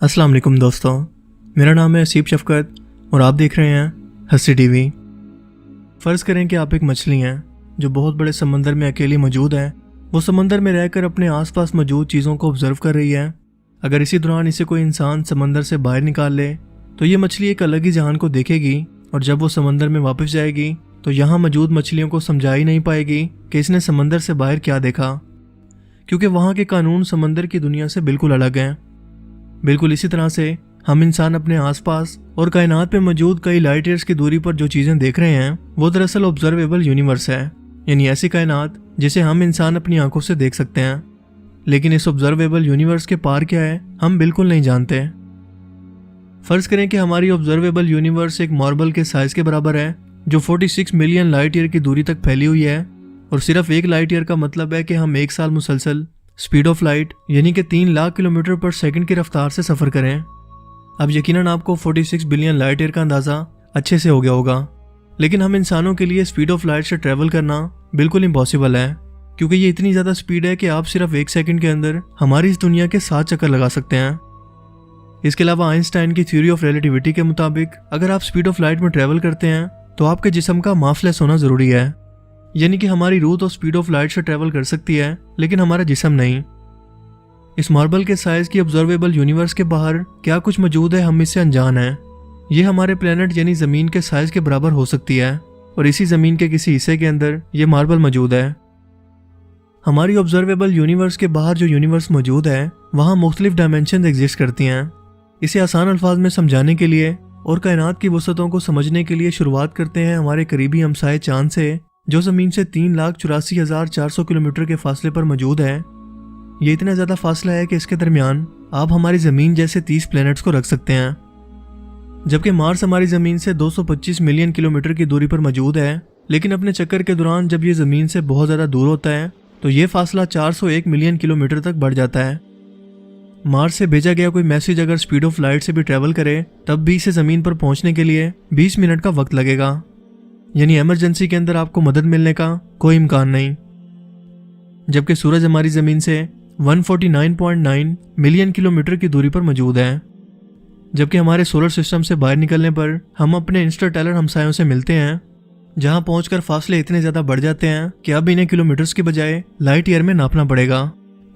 अस्सलाम वालेकुम दोस्तों, मेरा नाम है असीब शफकत और आप देख रहे हैं हस्सी टीवी। फ़र्ज़ करें कि आप एक मछली हैं जो बहुत बड़े समंदर में अकेली मौजूद है। वो समंदर में रहकर अपने आसपास मौजूद चीज़ों को ऑब्ज़र्व कर रही है। अगर इसी दौरान इसे कोई इंसान समंदर से बाहर निकाल ले तो ये मछली एक अलग ही जहान को देखेगी और जब वो समंदर में वापस जाएगी तो यहाँ मौजूद मछलियों को समझा ही नहीं पाएगी कि इसने समंदर से बाहर क्या देखा, क्योंकि वहाँ के कानून समंदर की दुनिया से बिल्कुल अलग हैं। बिल्कुल इसी तरह से हम इंसान अपने आसपास और कायनात में मौजूद कई लाइट ईयर्स की दूरी पर जो चीज़ें देख रहे हैं वो दरअसल ऑब्जर्वेबल यूनिवर्स है, यानी ऐसी कायनात जिसे हम इंसान अपनी आंखों से देख सकते हैं। लेकिन इस ऑब्जर्वेबल यूनिवर्स के पार क्या है हम बिल्कुल नहीं जानते। फ़र्ज़ करें कि हमारी ऑब्जर्वेबल यूनिवर्स एक मार्बल के साइज़ के बराबर है जो 46 मिलियन लाइट ईयर की दूरी तक फैली हुई है, और सिर्फ एक लाइट ईयर का मतलब है कि हम एक साल मुसलसल स्पीड ऑफ लाइट यानी कि 3 लाख किलोमीटर पर सेकंड की रफ्तार से सफ़र करें। अब यकीनन आपको 46 बिलियन लाइट ईयर का अंदाज़ा अच्छे से हो गया होगा, लेकिन हम इंसानों के लिए स्पीड ऑफ लाइट से ट्रैवल करना बिल्कुल इम्पॉसिबल है, क्योंकि ये इतनी ज़्यादा स्पीड है कि आप सिर्फ 1 सेकंड के अंदर हमारी इस दुनिया के 7 चक्कर लगा सकते हैं। इसके अलावा आइंस्टाइन की थ्योरी ऑफ रिलेटिविटी के मुताबिक अगर आप स्पीड ऑफ लाइट में ट्रैवल करते हैं तो आपके जिस्म का मासलेस होना ज़रूरी है, यानी कि हमारी रूह तो स्पीड ऑफ लाइट से ट्रैवल कर सकती है लेकिन हमारा जिस्म नहीं। इस मार्बल के साइज की ऑब्जर्वेबल यूनिवर्स के बाहर क्या कुछ मौजूद है हम इससे अनजान हैं। ये हमारे प्लेनेट यानी ज़मीन के साइज के बराबर हो सकती है और इसी ज़मीन के किसी हिस्से के अंदर ये मार्बल मौजूद है। हमारी ऑब्जर्वेबल यूनिवर्स के बाहर जो यूनिवर्स मौजूद है वहाँ मुख्तलिफ डायमेंशन एग्जिस्ट करती हैं। इसे आसान अल्फाज में समझाने के लिए और कायनात की वसअतों को समझने के लिए शुरुआत करते हैं हमारे करीबी हमसाए चांद से, जो ज़मीन से 3,84,400 किलोमीटर के फासले पर मौजूद है। ये इतना ज़्यादा फासला है कि इसके दरमियान आप हमारी ज़मीन जैसे 30 प्लैनेट्स को रख सकते हैं, जबकि मार्स हमारी ज़मीन से 225 मिलियन किलोमीटर की दूरी पर मौजूद है। लेकिन अपने चक्कर के दौरान जब ये ज़मीन से बहुत ज़्यादा दूर होता है तो ये फासला 401 मिलियन किलोमीटर तक बढ़ जाता है। मार्स से भेजा गया कोई मैसेज अगर स्पीड ऑफ लाइट से भी ट्रैवल करे तब भी इसे ज़मीन पर पहुंचने के लिए 20 मिनट का वक्त लगेगा, यानी इमरजेंसी के अंदर आपको मदद मिलने का कोई इम्कान नहीं। जबकि सूरज हमारी ज़मीन से 149.9 मिलियन किलोमीटर की दूरी पर मौजूद है, जबकि हमारे सोलर सिस्टम से बाहर निकलने पर हम अपने इंटरस्टेलर हमसायों से मिलते हैं, जहां पहुंचकर फासले इतने ज़्यादा बढ़ जाते हैं कि अब इन्हें किलोमीटर्स की बजाय लाइट ईयर में नापना पड़ेगा,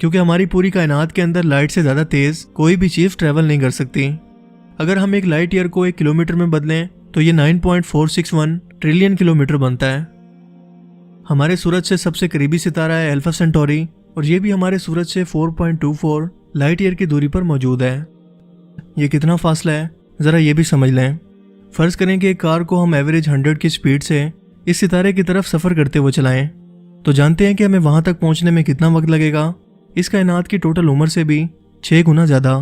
क्योंकि हमारी पूरी कायनात के अंदर लाइट से ज़्यादा तेज़ कोई भी चीज़ ट्रैवल नहीं कर सकती। अगर हम एक लाइट ईयर को 1 किलोमीटर में बदलें तो ये 9.461 ट्रिलियन किलोमीटर बनता है। हमारे सूरज से सबसे करीबी सितारा है अल्फा सेंटोरी, और ये भी हमारे सूरज से 4.24 लाइट ईयर की दूरी पर मौजूद है। ये कितना फासला है ज़रा ये भी समझ लें। फ़र्ज़ करें कि एक कार को हम एवरेज 100 की स्पीड से इस सितारे की तरफ सफ़र करते हुए चलाएं, तो जानते हैं कि हमें वहाँ तक पहुँचने में कितना वक्त लगेगा। इस कायनात की टोटल उम्र से भी 6 गुना ज़्यादा।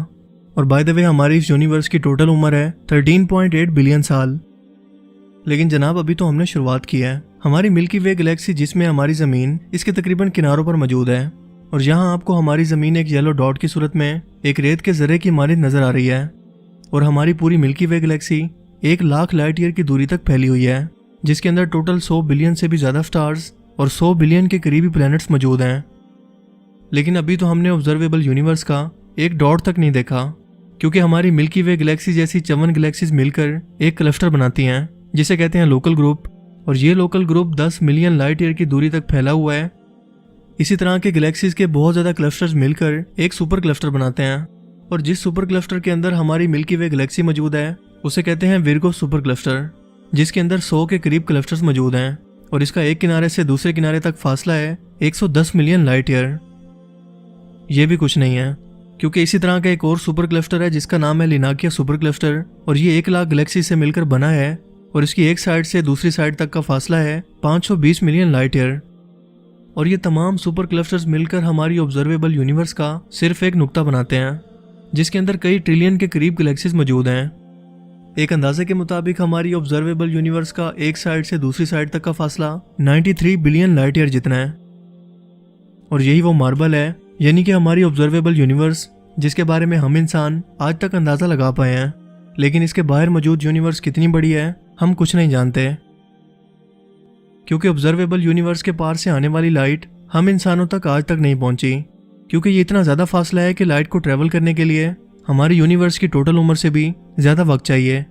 और बाय द वे हमारी इस यूनिवर्स की टोटल उम्र है 13.8 बिलियन साल। लेकिन जनाब अभी तो हमने शुरुआत की है। हमारी मिल्की वे गैलेक्सी जिसमें हमारी ज़मीन इसके तकरीबन किनारों पर मौजूद है, और यहाँ आपको हमारी ज़मीन एक येलो डॉट की सूरत में एक रेत के ज़र्रे की मानिंद नज़र आ रही है, और हमारी पूरी मिल्की वे गैलेक्सी 1 लाख लाइट ईयर की दूरी तक फैली हुई है, जिसके अंदर टोटल 100 बिलियन से भी ज़्यादा स्टार्स और 100 बिलियन के करीबी प्लैनेट्स मौजूद हैं। लेकिन अभी तो हमने ऑब्जर्वेबल यूनिवर्स का एक डॉट तक नहीं देखा, क्योंकि हमारी मिल्की वे गैलेक्सी जैसी 54 गैलेक्सीज मिलकर एक क्लस्टर बनाती हैं जिसे कहते हैं लोकल ग्रुप, और ये local group 10 million light year की दूरी तक फैला हुआ है। इसी तरह के गैलेक्सीज के बहुत ज़्यादा क्लस्टर्स मिलकर एक सुपर क्लस्टर बनाते हैं, और जिस सुपर क्लस्टर के अंदर हमारी मिल्की वे गैलेक्सी मौजूद है उसे कहते हैं विर्गो सुपर क्लस्टर, जिसके अंदर 100 के करीब क्लस्टर्स मौजूद हैं, और इसका एक किनारे से दूसरे किनारे तक फासला है 110 मिलियन लाइट ईयर। ये भी कुछ नहीं है, क्योंकि इसी तरह का एक और सुपर क्लस्टर है जिसका नाम है लिनाकिया सुपर क्लस्टर, और ये 1 लाख गैलेक्सी से मिलकर बना है, और इसकी एक साइड से दूसरी साइड तक का फासला है 520 मिलियन लाइट ईयर। और ये तमाम सुपर क्लस्टर्स मिलकर हमारी ऑब्जर्वेबल यूनिवर्स का सिर्फ एक नुक्ता बनाते हैं, जिसके अंदर कई ट्रिलियन के करीब गैलेक्सीज मौजूद हैं। एक अंदाजे के मुताबिक हमारी ऑब्जर्वेबल यूनिवर्स का एक साइड से दूसरी साइड तक का फासला 93 बिलियन लाइट ईयर जितना है, और यही वो मार्बल है, यानी कि हमारी ऑब्जर्वेबल यूनिवर्स जिसके बारे में हम इंसान आज तक अंदाज़ा लगा पाए हैं। लेकिन इसके बाहर मौजूद यूनिवर्स कितनी बड़ी है हम कुछ नहीं जानते, क्योंकि ऑब्जर्वेबल यूनिवर्स के पार से आने वाली लाइट हम इंसानों तक आज तक नहीं पहुंची, क्योंकि ये इतना ज़्यादा फासला है कि लाइट को ट्रैवल करने के लिए हमारी यूनिवर्स की टोटल उम्र से भी ज़्यादा वक्त चाहिए,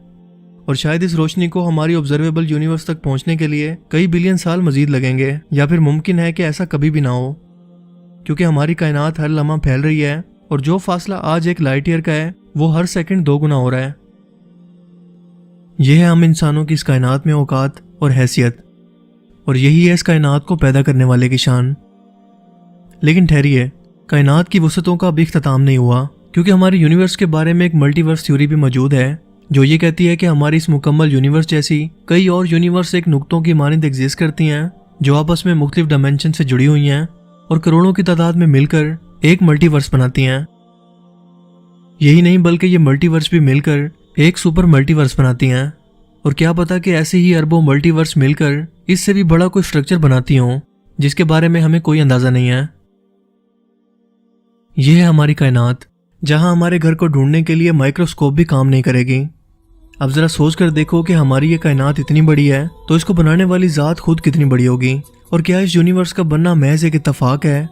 और शायद इस रोशनी को हमारी ऑब्जर्वेबल यूनिवर्स तक पहुंचने के लिए कई बिलियन साल मजीद लगेंगे, या फिर मुमकिन है कि ऐसा कभी भी ना हो, क्योंकि हमारी कायनात हर लम्हा फैल रही है और जो फासला आज एक लाइट ईयर का है वो हर सेकंड 2 गुना हो रहा है। यह है हम इंसानों की इस कायनात में औकात और हैसियत, और यही है इस कायनात को पैदा करने वाले की शान। लेकिन ठहरिए, कायनात की वसअतों का अभी इख्तिताम नहीं हुआ, क्योंकि हमारे यूनिवर्स के बारे में एक मल्टीवर्स थ्योरी भी मौजूद है जो ये कहती है कि हमारी इस मुकम्मल यूनिवर्स जैसी कई और यूनिवर्स एक नुक्तों की मानंद एग्जिस्ट करती हैं जो आपस में मुख्तलिफ डायमेंशन से जुड़ी हुई हैं और करोड़ों की तादाद में मिलकर एक मल्टीवर्स बनाती हैं। यही नहीं बल्कि ये मल्टीवर्स भी मिलकर एक सुपर मल्टीवर्स बनाती हैं, और क्या पता कि ऐसे ही अरबों मल्टीवर्स मिलकर इससे भी बड़ा कोई स्ट्रक्चर बनाती हों जिसके बारे में हमें कोई अंदाजा नहीं है। यह है हमारी कायनात, जहां हमारे घर को ढूंढने के लिए माइक्रोस्कोप भी काम नहीं करेगी। अब जरा सोच कर देखो कि हमारी ये कायनात इतनी बड़ी है तो इसको बनाने वाली ज़ात खुद कितनी बड़ी होगी, और क्या इस यूनिवर्स का बनना महज एक इत्तफाक है?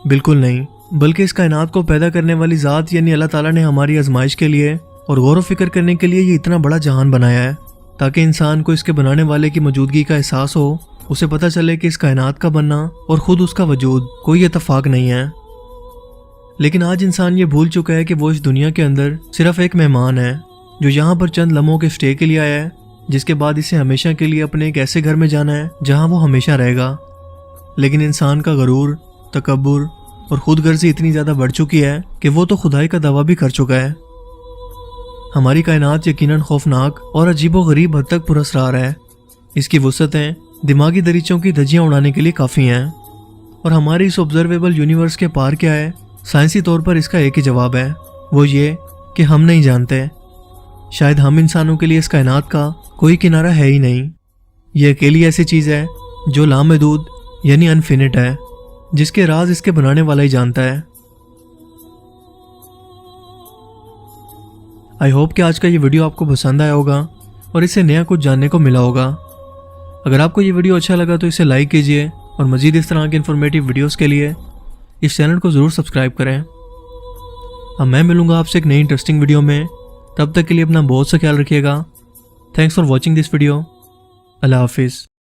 बिल्कुल नहीं, बल्कि इस कायनात को पैदा करने वाली ज़ात यानी अल्लाह ताला ने हमारी आजमाइश के लिए और गौर व फिक्र करने के लिए ये इतना बड़ा जहान बनाया है, ताकि इंसान को इसके बनाने वाले की मौजूदगी का एहसास हो, उसे पता चले कि इस कायनात का बनना और ख़ुद उसका वजूद कोई इत्तफाक नहीं है। लेकिन आज इंसान ये भूल चुका है कि वो इस दुनिया के अंदर सिर्फ एक मेहमान है जो यहाँ पर चंद लम्हों के स्टे के लिए आया है, जिसके बाद इसे हमेशा के लिए अपने एक ऐसे घर में जाना है जहाँ वो हमेशा रहेगा। लेकिन इंसान का गरूर, तकब्बुर और खुदगर्जी इतनी ज़्यादा बढ़ चुकी है कि वो तो खुदाई का दावा भी कर चुका है। हमारी कायनात यकीनन खौफनाक और अजीबोगरीब हद तक पुरअसरार है। इसकी वुसअतें दिमागी दरीचों की धज्जियाँ उड़ाने के लिए काफ़ी हैं, और हमारी इस ऑब्जर्वेबल यूनिवर्स के पार क्या है, साइंसी तौर पर इसका एक ही जवाब है, वो ये कि हम नहीं जानते। शायद हम इंसानों के लिए इस कायनात का कोई किनारा है ही नहीं। ये अकेली ऐसी चीज़ है जो लामहदूद यानी अनफिनिट है, जिसके राज इसके बनाने वाला ही जानता है। आई होप कि आज का ये वीडियो आपको पसंद आया होगा और इससे नया कुछ जानने को मिला होगा। अगर आपको ये वीडियो अच्छा लगा तो इसे लाइक कीजिए, और मज़ीद इस तरह के इन्फॉर्मेटिव वीडियोस के लिए इस चैनल को ज़रूर सब्सक्राइब करें। अब मैं मिलूँगा आपसे एक नई इंटरेस्टिंग वीडियो में। तब तक के लिए अपना बहुत सा ख्याल रखिएगा। Thanks for watching this video. अल्लाह हाफिज़।